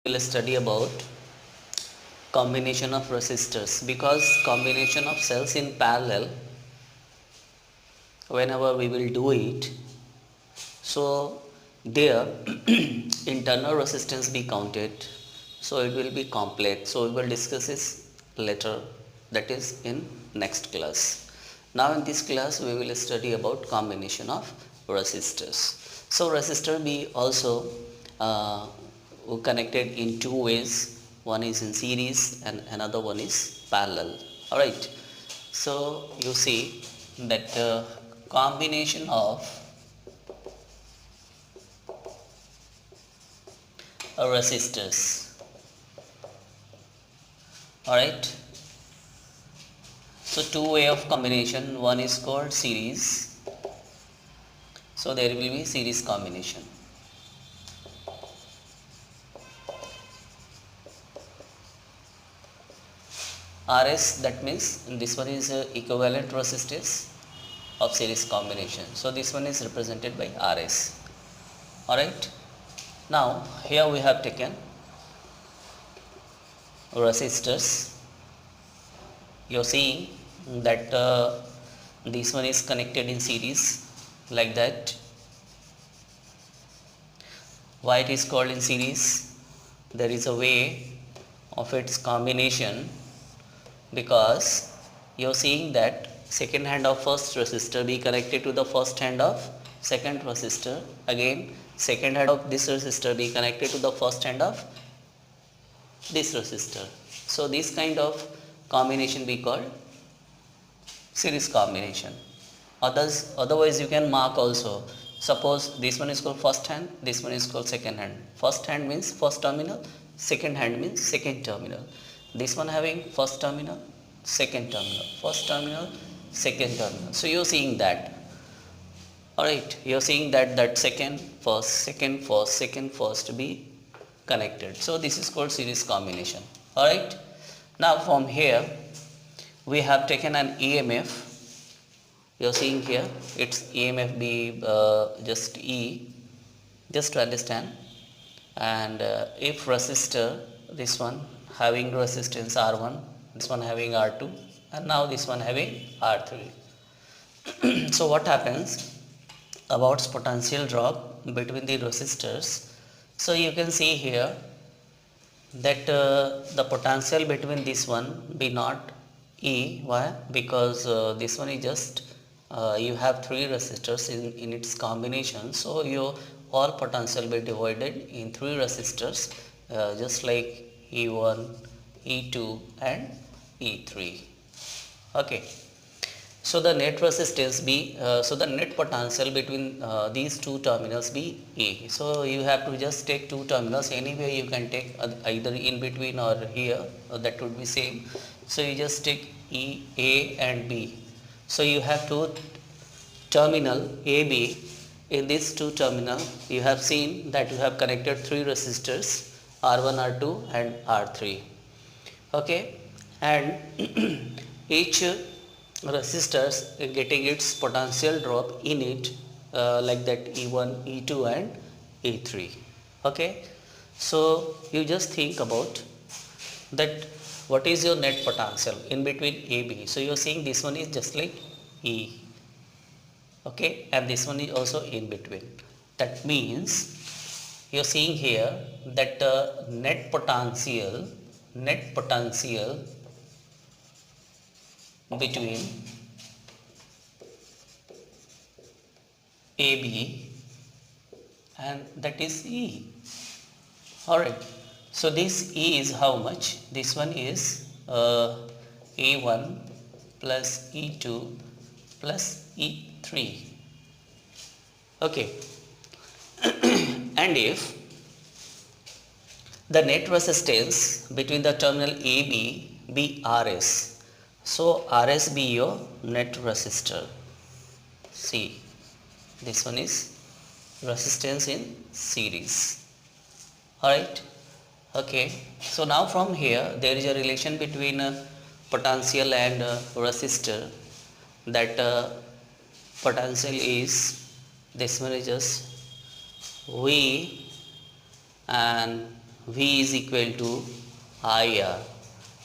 will study about combination of resistors, because combination of cells in parallel, whenever we will do it, so there internal resistance be counted, so it will be complex. So we will discuss this later, that is in next class. Now in this class we will study about combination of resistors. So resistor be also uh, connected in two ways. One is in series and another one is parallel. Alright, so you see that combination of resistors. Alright, so two way of combination. One is called series, so there will be series combination. RS, that means this one is equivalent resistance of series combination, so this one is represented by RS. Alright, now here we have taken resistors. You are seeing that this one is connected in series like that. Why it is called in series? There is a way of its combination, because you are seeing that second hand of first resistor be connected to the first hand of second resistor, again second hand of this resistor be connected to the first hand of this resistor. So this kind of combination we call series combination. Otherwise you can mark also. Suppose this one is called first hand, this one is called second hand. First hand means first terminal, second hand means second terminal. This one having first terminal, second terminal, first terminal, second terminal. So you are seeing that. Alright, you are seeing that second, first be connected. So this is called series combination. Alright, now from here we have taken an EMF. You are seeing here its EMF be just E, just to understand. And if resistor, this one having resistance R1, this one having R2, and now this one having R3. So what happens about potential drop between the resistors? So you can see here that the potential between this one be not E. Why? Because this one is just you have three resistors in its combination, so your all potential be divided in three resistors, just like E1, E2 and E3. Okay, so the net resistance be so the net potential between these two terminals be E. So you have to just take two terminals, anywhere you can take either in between or here, that would be same. So you just take E, A and B. So you have two terminal AB. In these two terminal you have seen that you have connected three resistors, R1, R2 and R3. Okay, and each resistors getting its potential drop in it, like that E1, E2 and E3. Okay, so you just think about that what is your net potential in between AB. So you are seeing this one is just like E, okay, and this one is also in between. That means you are seeing here that net potential between AB and that is E. Alright, so this E is how much? This one is A1 plus E2 plus E3. Okay, and if the net resistance between the terminal AB be RS, so RS be your net resistor. See, this one is resistance in series. Alright, okay. So now from here there is a relation between potential and resistor. That potential is, this one is just V and V is equal to IR.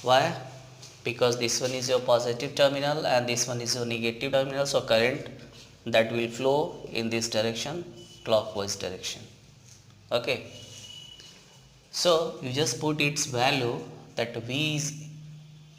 Why? Because this one is your positive terminal and this one is your negative terminal, so current that will flow in this direction, clockwise direction. Okay, so you just put its value that V is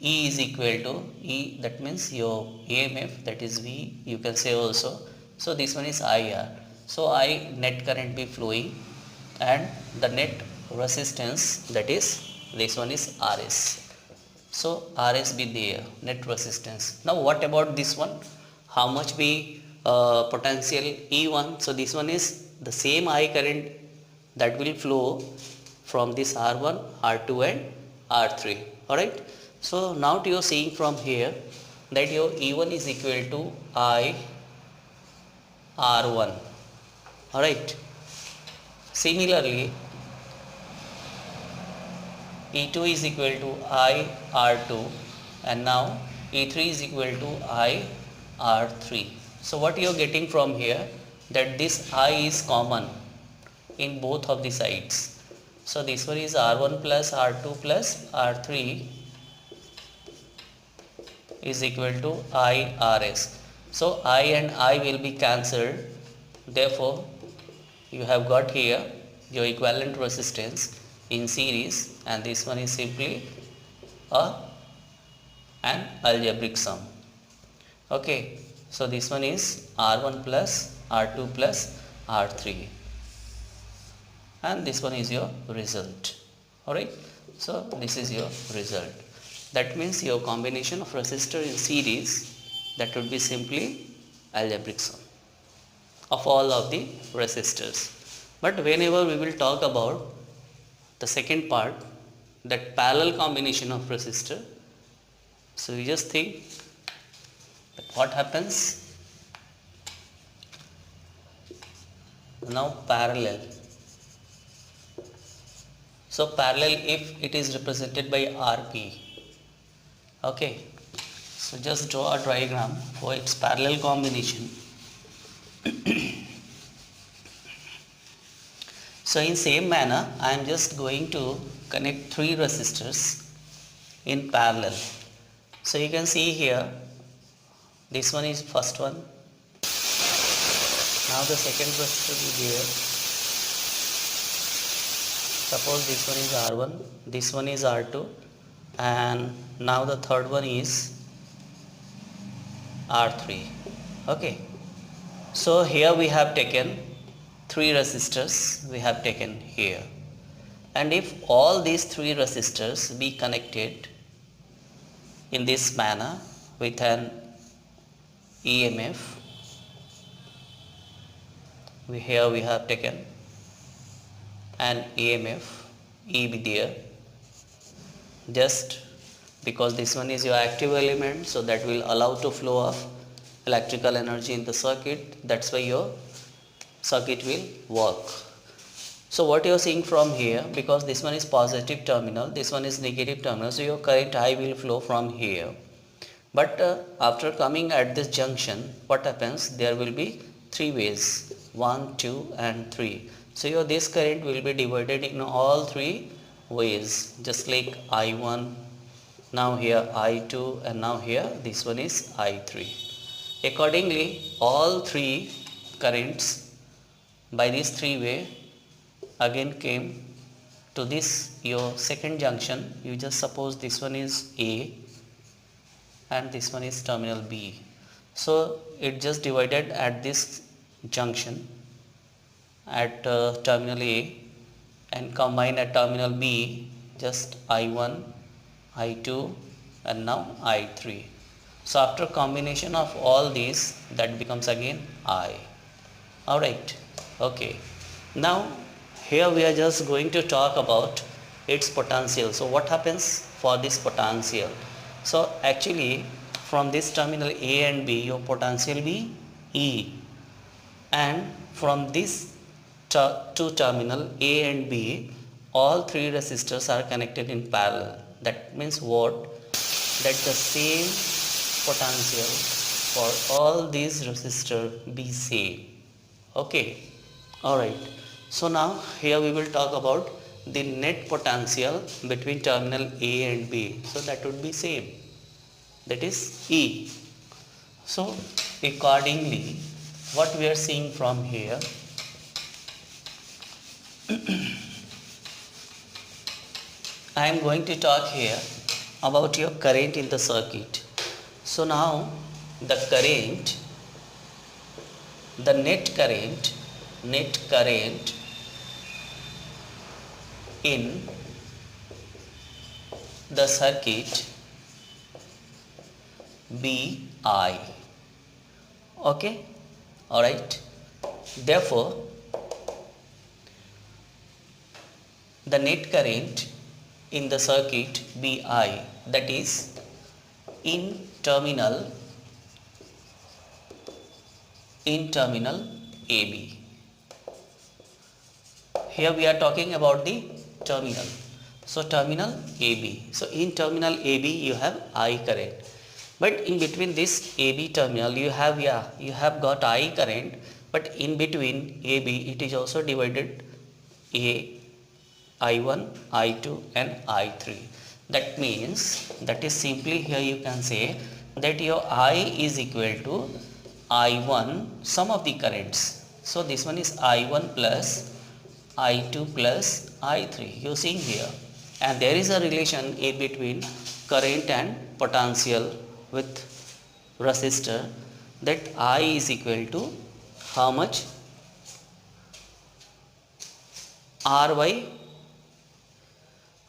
E is equal to E, that means your EMF, that is V, you can say also. So this one is IR. So I net current be flowing and the net resistance, that is this one is RS. So RS be there, net resistance. Now what about this one? How much be potential E1? So this one is the same I current that will flow from this R1, R2 and R3. Alright. So now you are seeing from here that your E1 is equal to I R1. Alright. Similarly, E2 is equal to I R2 and now E3 is equal to I R3. So what you are getting from here, that this I is common in both of the sides. So this one is R1 plus R2 plus R3 is equal to IRS. So I and I will be cancelled. Therefore, you have got here your equivalent resistance in series, and this one is simply an algebraic sum. Okay, so this one is R1 plus R2 plus R3, and this one is your result. Alright, so this is your result. That means your combination of resistor in series, that would be simply algebraic sum of all of the resistors. But whenever we will talk about the second part, that parallel combination of resistor, so you just think that what happens now parallel. So parallel, if it is represented by RP, okay, so just draw a diagram for its parallel combination. So in same manner, I am just going to connect three resistors in parallel. So you can see here, this one is first one. Now the second resistor will be there. Suppose this one is R1, this one is R2, and now the third one is R3. Okay. So here we have taken three resistors, we have taken here, and if all these three resistors be connected in this manner with an EMF, here we have taken an EMF, E be there, just because this one is your active element, so that will allow to flow of electrical energy in the circuit, that's why your circuit will work. So what you are seeing from here, because this one is positive terminal, this one is negative terminal, so your current I will flow from here. But after coming at this junction, what happens? There will be three ways, 1, 2 and 3. So your this current will be divided in all three ways, just like I1, now here I2, and now here this one is I3. Accordingly, all three currents by these three way again came to this your second junction. You just suppose this one is A and this one is terminal B. So it just divided at this junction at terminal A and combine at terminal B, just I1, I2 and now I3. So after combination of all these, that becomes again I. Alright. Okay, now here we are just going to talk about its potential. So what happens for this potential? So actually from this terminal A and B, your potential be E, and from this two terminal A and B, all three resistors are connected in parallel. That means what? That the same potential for all these resistors be same. Okay. Alright, so now here we will talk about the net potential between terminal A and B. So that would be same, that is E. So accordingly, what we are seeing from here, I am going to talk here about your current in the circuit. So now the current, the net current in the circuit BI. Okay, all right. Therefore, the net current in the circuit BI, that is in terminal AB. Here we are talking about the terminal. So terminal AB. So in terminal AB you have I current. But in between this AB terminal you have got I current, but in between AB it is also divided I1, I2 and I3. That means, that is simply here you can say that your I is equal to I1 sum of the currents. So this one is I1 plus I2 plus I3, you see here, and there is a relation in between current and potential with resistor, that I is equal to how much? R by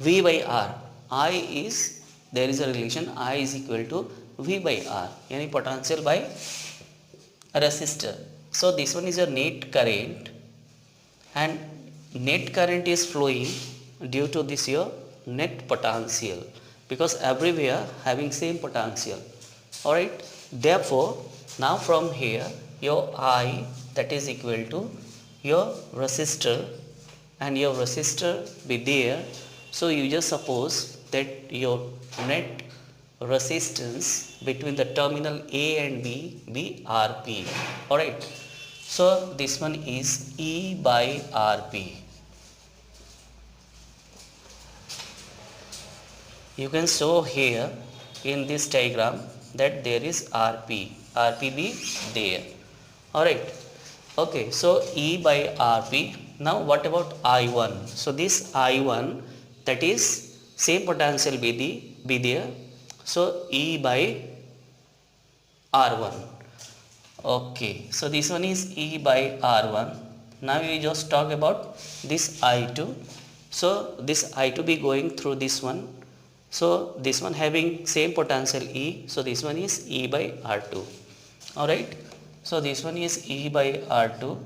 V by R. I is, there is a relation, I is equal to V by R, any potential by a resistor. So this one is your net current, and net current is flowing due to this your net potential, because everywhere having same potential. Alright, therefore now from here your I, that is equal to your resistor, and your resistor be there. So you just suppose that your net resistance between the terminal A and B be Rp. Alright, so this one is E by Rp. You can show here in this diagram that there is Rp be there. Alright, okay, so E by Rp. Now what about I1? So this I1, that is same potential be there. So E by R1. Okay, so this one is E by R1. Now we just talk about this I2. So this I2 be going through this one. So this one having same potential E. So this one is E by R2. Alright. So this one is E by R2.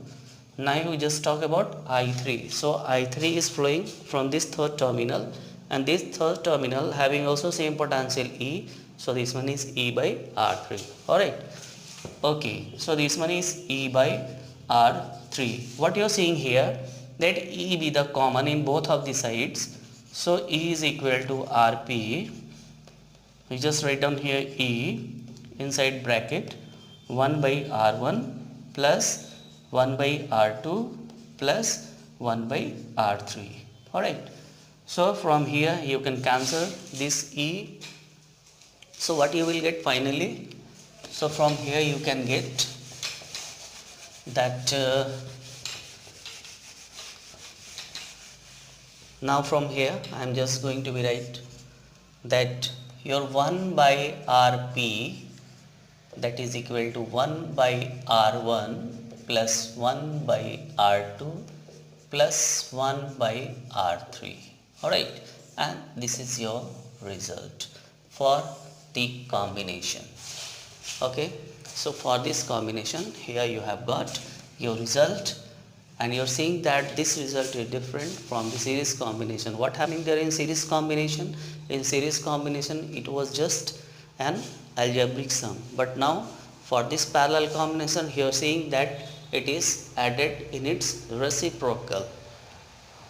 Now we just talk about I3. So I3 is flowing from this third terminal, and this third terminal having also same potential E. So this one is E by R3. Alright. Okay. So this one is E by R3. What you are seeing here, that E be the common in both of the sides. So E is equal to Rp. We just write down here E inside bracket 1 by R1 plus 1 by R2 plus 1 by R3. Alright. So from here you can cancel this E. So what you will get finally? So from here you can get that now from here I am just going to be write that your 1 by Rp, that is equal to 1 by R1 plus 1 by R2 plus 1 by R3. Alright, and this is your result for the combination. Okay, so for this combination here you have got your result, and you are seeing that this result is different from the series combination. What happening there in series combination? In series combination it was just an algebraic sum, but now for this parallel combination you are seeing that it is added in its reciprocal.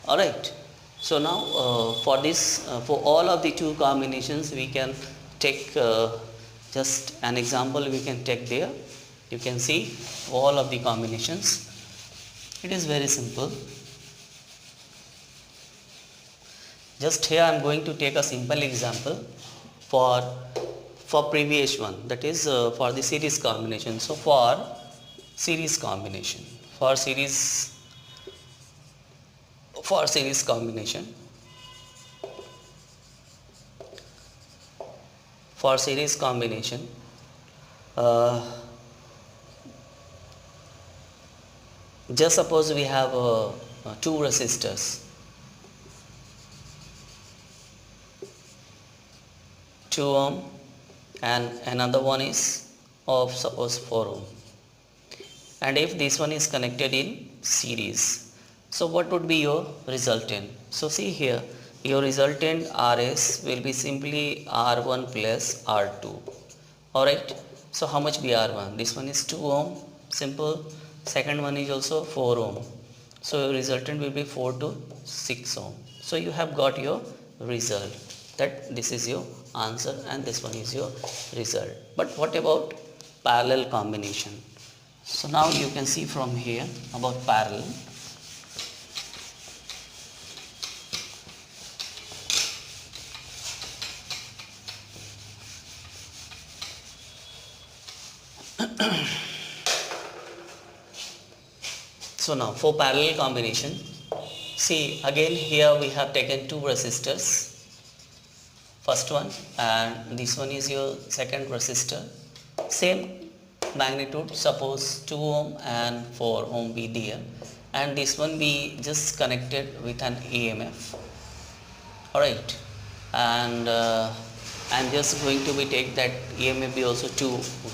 Alright, so now for this for all of the two combinations we can take just an example we can take there. You can see all of the combinations. It is very simple. Just here I am going to take a simple example for previous one, that is for the series combination. So for series combination, for series combination, for series combination, uh, just suppose we have two resistors, 2 ohm and another one is of suppose 4 ohm, and if this one is connected in series, so what would be your resultant? So see here, your resultant RS will be simply R1 plus R2. Alright, so how much be R1? This one is 2 ohm, simple. Second one is also 4 ohm, so your resultant will be 4 to 6 ohm. So you have got your result, that this is your answer and this one is your result. But what about parallel combination? So now you can see from here about parallel. So now for parallel combination, see again here we have taken two resistors, first one and this one is your second resistor, same magnitude, suppose 2 ohm and 4 ohm be there, and this one be just connected with an EMF. Alright, and I'm just going to be take that EMF be also 2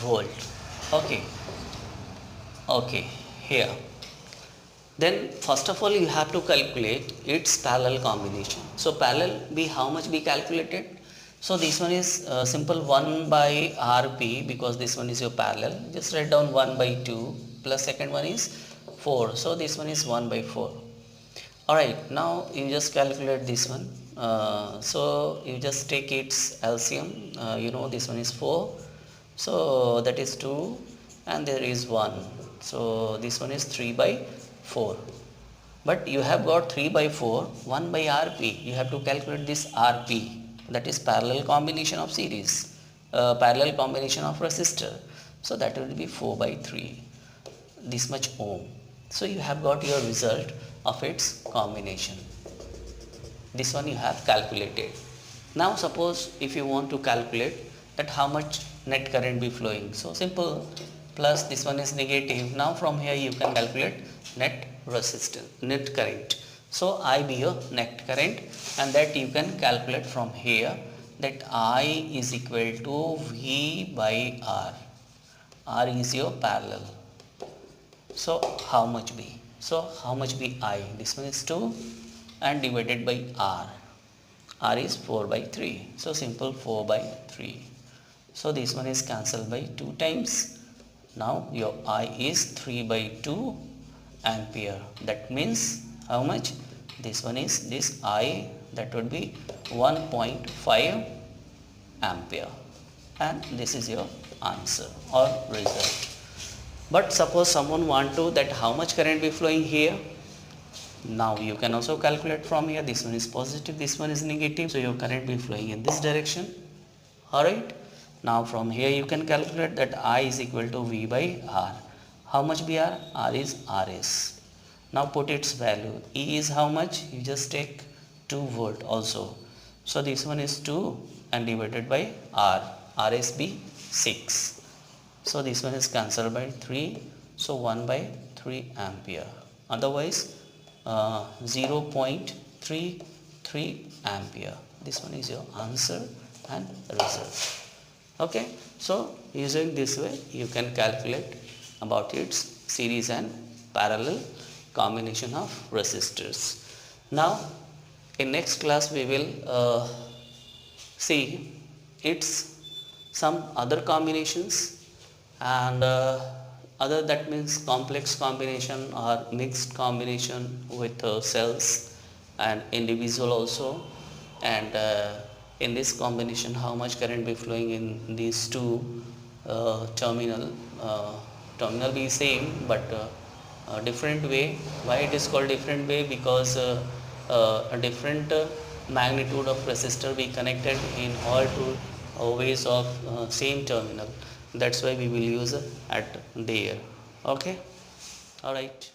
volt. Okay, here. Then first of all you have to calculate its parallel combination. So parallel be how much be calculated? So this one is simple 1 by Rp, because this one is your parallel. Just write down 1 by 2 plus second one is 4. So this one is 1 by 4. Alright, now you just calculate this one. So you just take its LCM. You know this one is 4. So that is 2 and there is 1. So this one is 3 by 4. But you have got 3 by 4, 1 by Rp. You have to calculate this Rp. That is parallel combination of series, parallel combination of resistor. So that will be 4 by 3, this much ohm. So you have got your result of its combination. This one you have calculated. Now suppose if you want to calculate that how much net current be flowing. So simple, plus this one is negative. Now from here you can calculate net resistance, net current. So I be your net current, and that you can calculate from here, that I is equal to V by R. R is your parallel. So how much be? So how much be I? This one is 2 and divided by R. R is 4 by 3. So simple 4 by 3. So this one is cancelled by 2 times. Now your I is 3 by 2 ampere. That means how much? This one is this I, that would be 1.5 ampere, and this is your answer or result. But suppose someone want to that how much current be flowing here. Now you can also calculate from here. This one is positive, this one is negative, so your current be flowing in this direction. Alright, now from here you can calculate that I is equal to V by R. How much be R? R is RS. Now put its value. E is how much? You just take 2 volt also. So this one is 2 and divided by R. RS be 6. So this one is cancelled by 3. So 1 by 3 ampere. Otherwise 0.33 ampere. This one is your answer and result. Okay. So using this way you can calculate about its series and parallel combination of resistors. Now in next class we will see its some other combinations, and other, that means complex combination or mixed combination with cells and individual also, and in this combination how much current be flowing in these two terminal be same but different way. Why it is called different way? Because a different magnitude of resistor be connected in all two ways of same terminal. That's why we will use at there. Okay, all right.